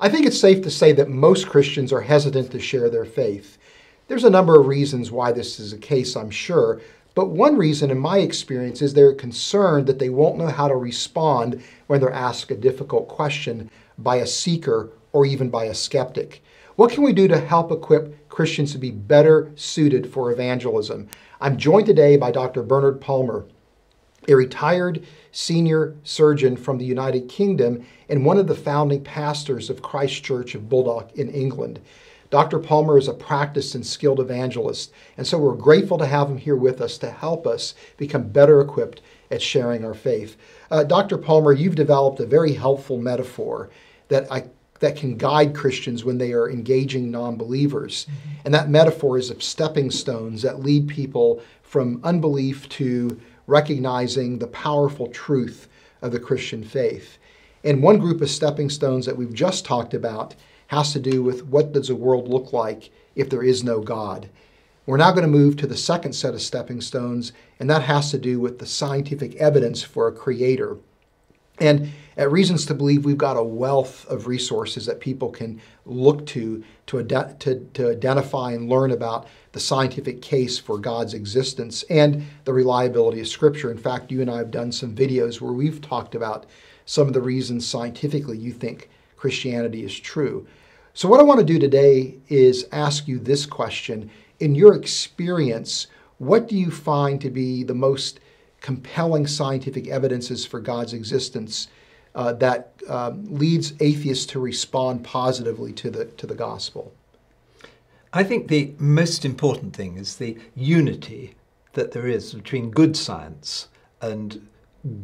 I think it's safe to say that most Christians are hesitant to share their faith. There's a number of reasons why this is the case, I'm sure, but one reason in my experience is they're concerned that they won't know how to respond when they're asked a difficult question by a seeker or even by a skeptic. What can we do to help equip Christians to be better suited for evangelism? I'm joined today by Dr. Bernard Palmer, a retired senior surgeon from the United Kingdom and one of the founding pastors of Christchurch Baldock in England. Dr. Palmer is a practiced and skilled evangelist, and so we're grateful to have him here with us to help us become better equipped at sharing our faith. Dr. Palmer, you've developed a very helpful metaphor that can guide Christians when they are engaging non-believers. And that metaphor is of stepping stones that lead people from unbelief to recognizing the powerful truth of the Christian faith. And one group of stepping stones that we've just talked about has to do with what does the world look like if there is no God. We're now going to move to the second set of stepping stones, and that has to do with the scientific evidence for a creator. And at Reasons to Believe, we've got a wealth of resources that people can look to identify and learn about the scientific case for God's existence and the reliability of Scripture. In fact, you and I have done some videos where we've talked about some of the reasons scientifically you think Christianity is true. So what I want to do today is ask you this question. In your experience, what do you find to be the most compelling scientific evidences for God's existence that leads atheists to respond positively to the gospel? I think the most important thing is the unity that there is between good science and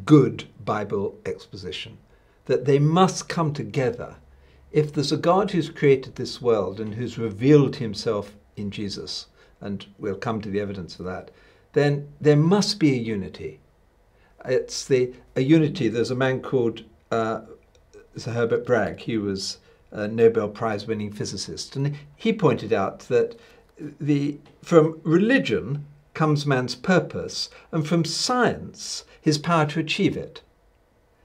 good Bible exposition, that they must come together. If there's a God who's created this world and who's revealed himself in Jesus, and we'll come to the evidence of that, then there must be a unity. It's a unity. There's a man called Sir Herbert Bragg. He was a Nobel Prize-winning physicist, and he pointed out that from religion comes man's purpose, and from science his power to achieve it.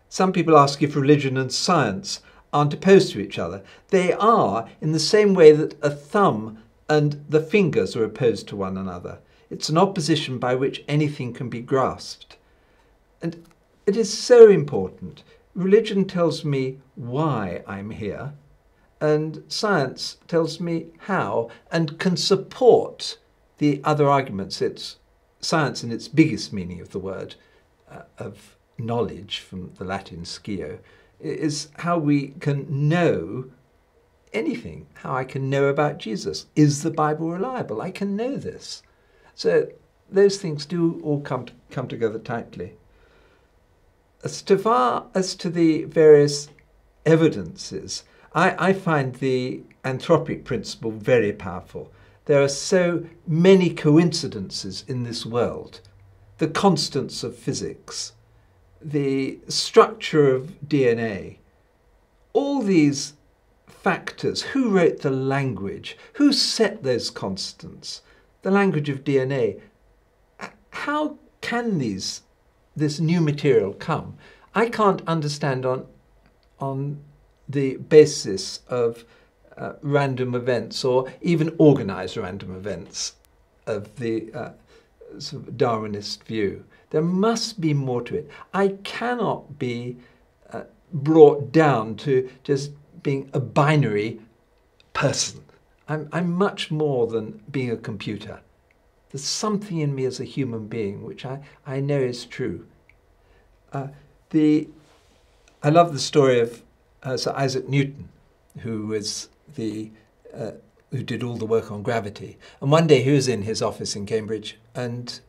Some people ask if religion and science aren't opposed to each other. They are, in the same way that a thumb and the fingers are opposed to one another. It's an opposition by which anything can be grasped. And it is so important. Religion tells me why I'm here, and science tells me how, and can support the other arguments. It's science in its biggest meaning of the word, of knowledge from the Latin scio, is how we can know anything, how I can know about Jesus. Is the Bible reliable? I can know this. So those things do all come together tightly. As far as to the various evidences, I find the anthropic principle very powerful. There are so many coincidences in this world. The constants of physics, the structure of DNA, all these factors. Who wrote the language? Who set those constants? The language of DNA. How can this new material come? I can't understand on the basis of random events or even organized random events of the sort of Darwinist view. There must be more to it. I cannot be brought down to just being a binary person. I'm much more than being a computer. There's something in me as a human being which I know is true. I love the story of Sir Isaac Newton, who was who did all the work on gravity. And one day he was in his office in Cambridge, and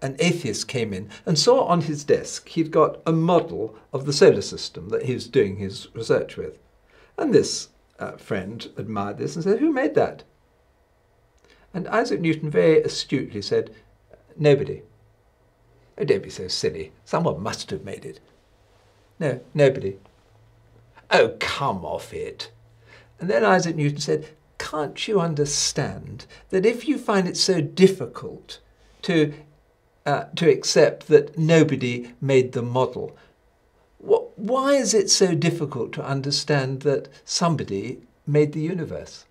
an atheist came in and saw on his desk he'd got a model of the solar system that he was doing his research with. And this friend admired this and said, "Who made that?" And Isaac Newton very astutely said, "Nobody." "Oh, don't be so silly. Someone must have made it." "No, nobody." "Oh, come off it." And then Isaac Newton said, "Can't you understand that if you find it so difficult to accept that nobody made the model, Why is it so difficult to understand that somebody made the universe?